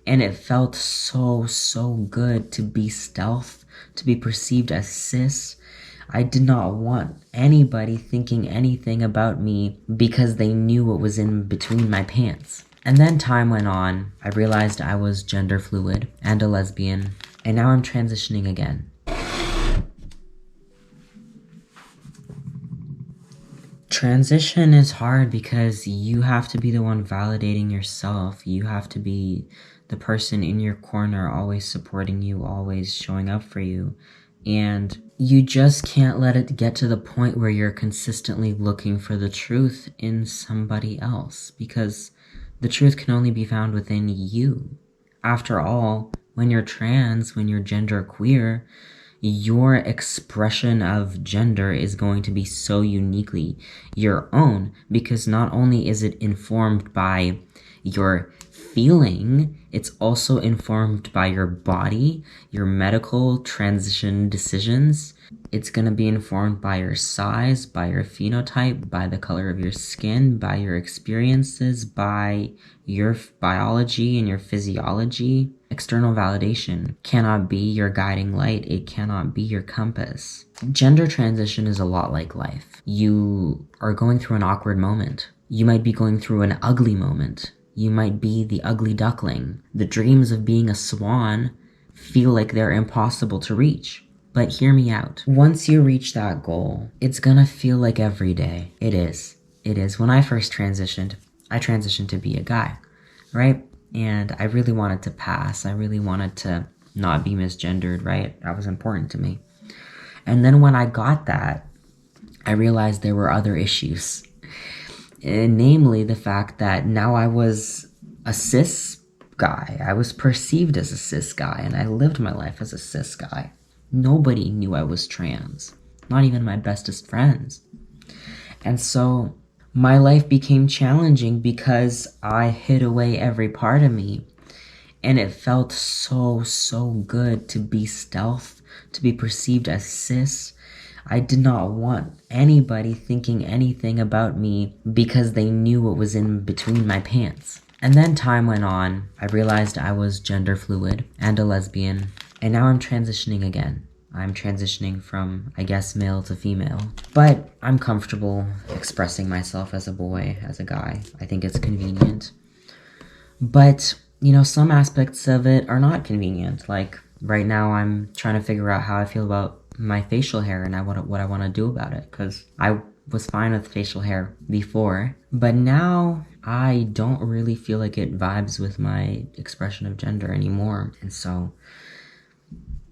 And it felt so good to be stealth, to be perceived as cis. I did not want anybody thinking anything about me because they knew what was in between my pants. And then time went on. I realized I was gender fluid and a lesbian, and now I'm transitioning again. Transition is hard because you have to be the one validating yourself. You have to be the person in your corner, always supporting you, always showing up for you. And you just can't let it get to the point where you're consistently looking for the truth in somebody else, because the truth can only be found within you. After all, when you're trans, when you're genderqueer, your expression of gender is going to be so uniquely your own, because not only is it informed by your feeling, it's also informed by your body, your medical transition decisions. It's going to be informed by your size, by your phenotype, by the color of your skin, by your experiences, by your biology and your physiology. External validation cannot be your guiding light. It cannot be your compass. Gender transition is a lot like life. You are going through an awkward moment. You might be going through an ugly moment. You might be the ugly duckling. The dreams of being a swan feel like they're impossible to reach. But hear me out. Once you reach that goal, it's gonna feel like every day. It is. It is. When I first transitioned, I transitioned to be a guy, right? And I really wanted to pass. I really wanted to not be misgendered, right? That was important to me. And then when I got that, I realized there were other issues. Namely, the fact that now I was a cis guy. I was perceived as a cis guy, and I lived my life as a cis guy. Nobody knew I was trans. Not even my bestest friends. And so my life became challenging because I hid away every part of me. And it felt so good to be stealth, to be perceived as cis. I did not want anybody thinking anything about me because they knew what was in between my pants. And then time went on. I realized I was gender fluid and a lesbian, and now I'm transitioning again. I'm transitioning from, I guess, male to female. But I'm comfortable expressing myself as a boy, as a guy. I think it's convenient. But, you know, some aspects of it are not convenient. Like, right now I'm trying to figure out how I feel about my facial hair and what I want to do about it. Because I was fine with facial hair before. But now I don't really feel like it vibes with my expression of gender anymore. And so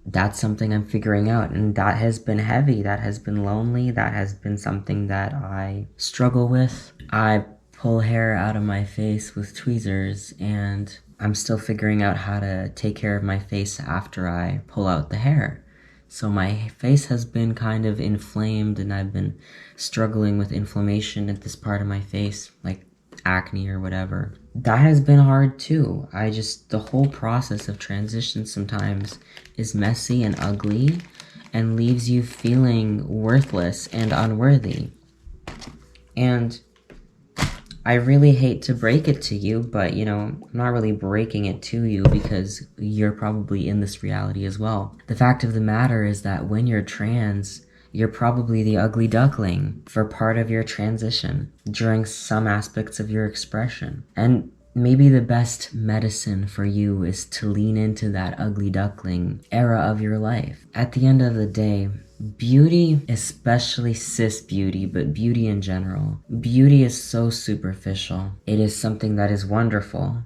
that's something I'm figuring out, and that has been heavy, that has been lonely, that has been something that I struggle with. I pull hair out of my face with tweezers, and I'm still figuring out how to take care of my face after I pull out the hair. So my face has been kind of inflamed, and I've been struggling with inflammation at this part of my face, like acne or whatever. That has been hard too. The whole process of transition sometimes is messy and ugly and leaves you feeling worthless and unworthy. And I really hate to break it to you, but you know, I'm not really breaking it to you because you're probably in this reality as well. The fact of the matter is that when you're trans, you're probably the ugly duckling for part of your transition during some aspects of your expression. And maybe the best medicine for you is to lean into that ugly duckling era of your life. At the end of the day, beauty, especially cis beauty, but beauty in general, beauty is so superficial. It is something that is wonderful,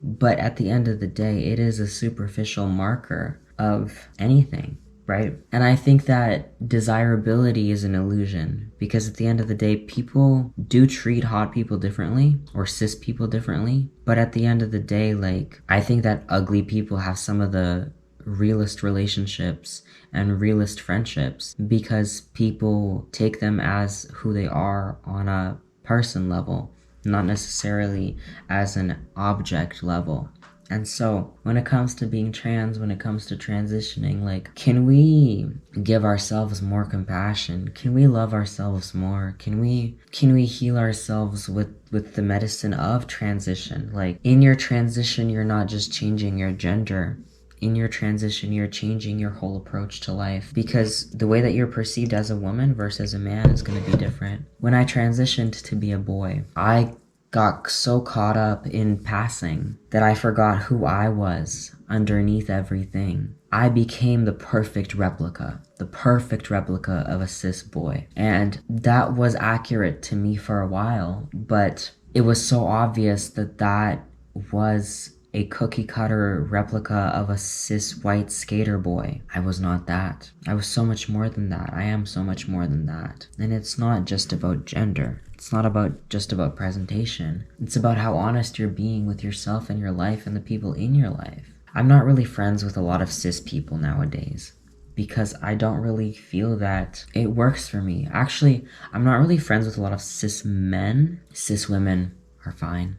but at the end of the day, it is a superficial marker of anything. Right? And I think that desirability is an illusion, because at the end of the day, people do treat hot people differently or cis people differently. But at the end of the day, like, I think that ugly people have some of the realest relationships and realest friendships because people take them as who they are on a person level, not necessarily as an object level. And so, when it comes to being trans, when it comes to transitioning, like, can we give ourselves more compassion? Can we love ourselves more? Can we heal ourselves with the medicine of transition? Like, in your transition, you're not just changing your gender. In your transition, you're changing your whole approach to life, because the way that you're perceived as a woman versus a man is going to be different. When I transitioned to be a boy, I got so caught up in passing that I forgot who I was underneath everything. I became the perfect replica of a cis boy. And that was accurate to me for a while, but it was so obvious that that was a cookie cutter replica of a cis white skater boy. I was not that. I was so much more than that. I am so much more than that. And it's not just about gender. It's not just about presentation. It's about how honest you're being with yourself and your life and the people in your life. I'm not really friends with a lot of cis people nowadays, because I don't really feel that it works for me. Actually, I'm not really friends with a lot of cis men. Cis women are fine.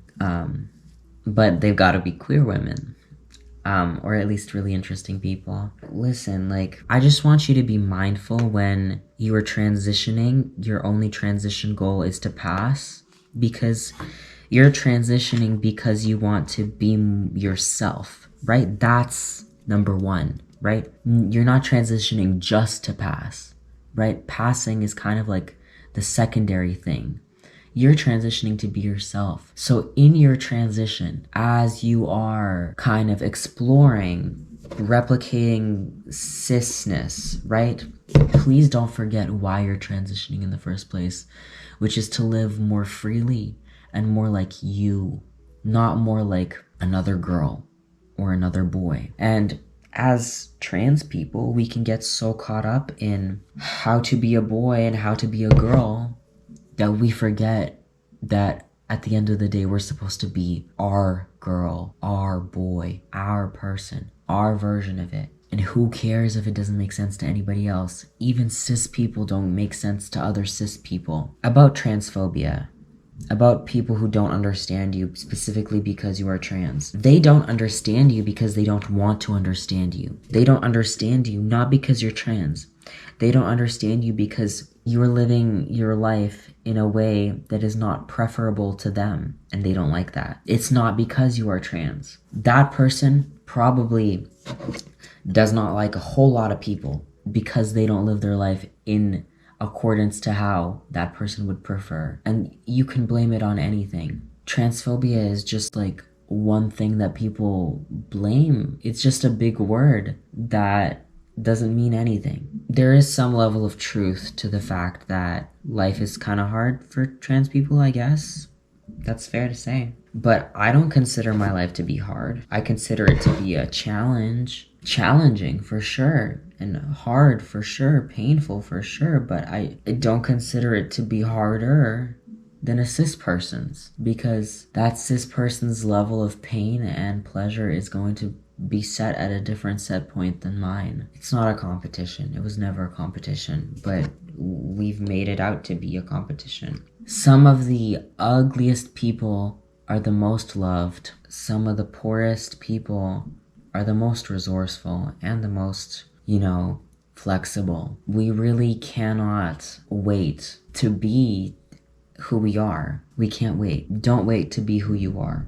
But they've got to be queer women. Or at least really interesting people. Listen, like, I just want you to be mindful when you are transitioning. Your only transition goal is to pass, because you're transitioning because you want to be yourself, right? That's number one, right? You're not transitioning just to pass, right? Passing is kind of like the secondary thing. You're transitioning to be yourself. So in your transition, as you are kind of exploring, replicating cisness, right? Please don't forget why you're transitioning in the first place, which is to live more freely and more like you, not more like another girl or another boy. And as trans people, we can get so caught up in how to be a boy and how to be a girl that we forget that at the end of the day, we're supposed to be our girl, our boy, our person, our version of it. And who cares if it doesn't make sense to anybody else? Even cis people don't make sense to other cis people. About transphobia, about people who don't understand you specifically because you are trans. They don't understand you because they don't want to understand you. They don't understand you not because you're trans. They don't understand you because you're living your life in a way that is not preferable to them, and they don't like that. It's not because you are trans. That person probably does not like a whole lot of people because they don't live their life in accordance to how that person would prefer. And you can blame it on anything. Transphobia is just like one thing that people blame. It's just a big word that doesn't mean anything. There is some level of truth to the fact that life is kind of hard for trans people, I guess. That's fair to say. But I don't consider my life to be hard. I consider it to be a challenge. Challenging for sure, and hard for sure, painful for sure, but I don't consider it to be harder than a cis person's, because that cis person's level of pain and pleasure is going to be set at a different set point than mine. It's not a competition. It was never a competition, but we've made it out to be a competition. Some of the ugliest people are the most loved. Some of the poorest people are the most resourceful and the most, flexible. We really cannot wait to be who we are. We can't wait. Don't wait to be who you are.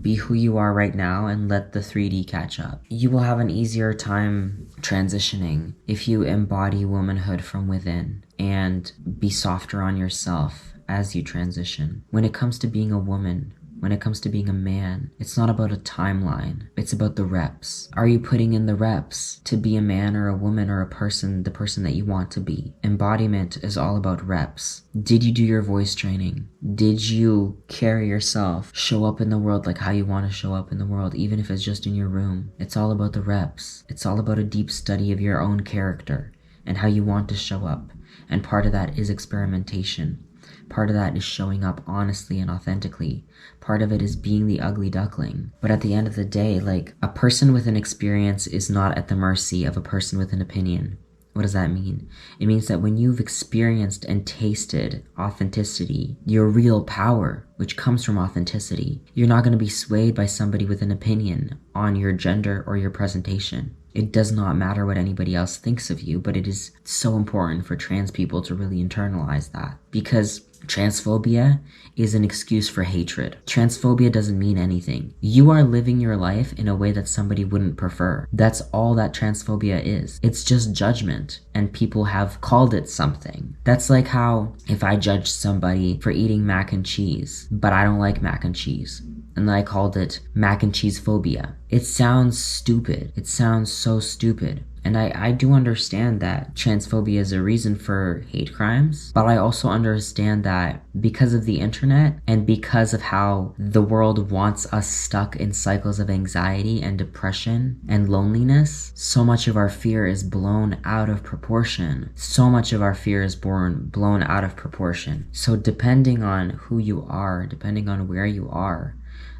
Be who you are right now and let the 3D catch up. You will have an easier time transitioning if you embody womanhood from within and be softer on yourself as you transition. When it comes to being a woman, when it comes to being a man, it's not about a timeline. It's about the reps. Are you putting in the reps to be a man or a woman or a person, the person that you want to be? Embodiment is all about reps. Did you do your voice training? Did you carry yourself, show up in the world like how you want to show up in the world, even if it's just in your room? It's all about the reps. It's all about a deep study of your own character and how you want to show up. And part of that is experimentation. Part of that is showing up honestly and authentically. Part of it is being the ugly duckling. But at the end of the day, like, a person with an experience is not at the mercy of a person with an opinion. What does that mean? It means that when you've experienced and tasted authenticity, your real power, which comes from authenticity, you're not going to be swayed by somebody with an opinion on your gender or your presentation. It does not matter what anybody else thinks of you, but it is so important for trans people to really internalize that, because transphobia is an excuse for hatred. Transphobia doesn't mean anything. You are living your life in a way that somebody wouldn't prefer. That's all that transphobia is. It's just judgment, and people have called it something. That's like how if I judge somebody for eating mac and cheese, but I don't like mac and cheese, and I called it mac and cheese phobia. It sounds stupid. It sounds so stupid. And I do understand that transphobia is a reason for hate crimes, but I also understand that because of the internet and because of how the world wants us stuck in cycles of anxiety and depression and loneliness, so much of our fear is blown out of proportion. So much of our fear is blown out of proportion. So depending on who you are, depending on where you are,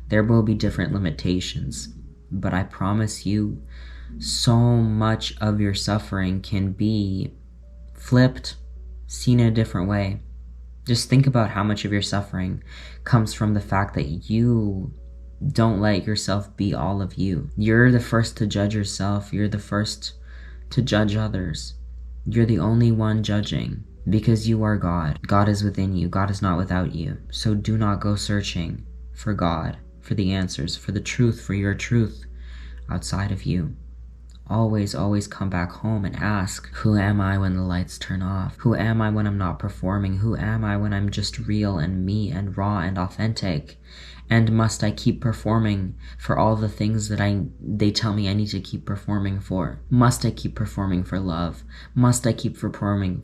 there will be different limitations. But I promise you, so much of your suffering can be flipped, seen in a different way. Just think about how much of your suffering comes from the fact that you don't let yourself be all of you. You're the first to judge yourself. You're the first to judge others. You're the only one judging because you are God. God is within you. God is not without you. So do not go searching for God, for the answers, for the truth, for your truth outside of you. Always, always come back home and ask, who am I when the lights turn off? Who am I when I'm not performing? Who am I when I'm just real and me and raw and authentic? And must I keep performing for all the things that they tell me I need to keep performing for? Must I keep performing for love? Must I keep performing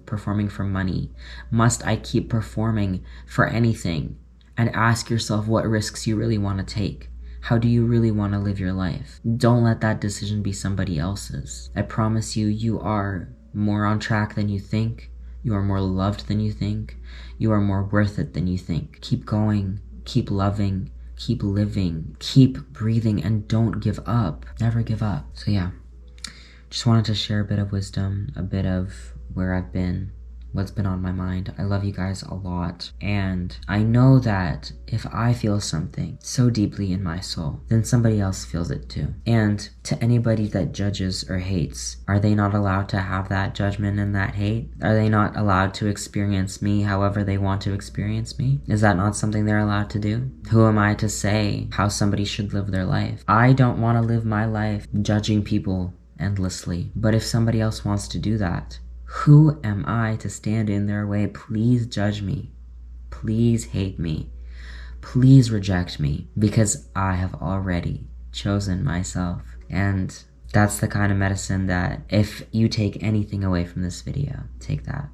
for money? Must I keep performing for anything? And ask yourself what risks you really want to take. How do you really want to live your life? Don't let that decision be somebody else's. I promise you, you are more on track than you think. You are more loved than you think. You are more worth it than you think. Keep going, keep loving, keep living, keep breathing, and don't give up. Never give up. So yeah, just wanted to share a bit of wisdom, a bit of where I've been, what's been on my mind. I love you guys a lot, and I know that if I feel something so deeply in my soul, then somebody else feels it too. And to anybody that judges or hates, are they not allowed to have that judgment and that hate? Are they not allowed to experience me however they want to experience me? Is that not something they're allowed to do? Who am I to say how somebody should live their life? I don't want to live my life judging people endlessly, but if somebody else wants to do that, who am I to stand in their way? Please judge me. Please hate me. Please reject me, because I have already chosen myself. And that's the kind of medicine that if you take anything away from this video, take that.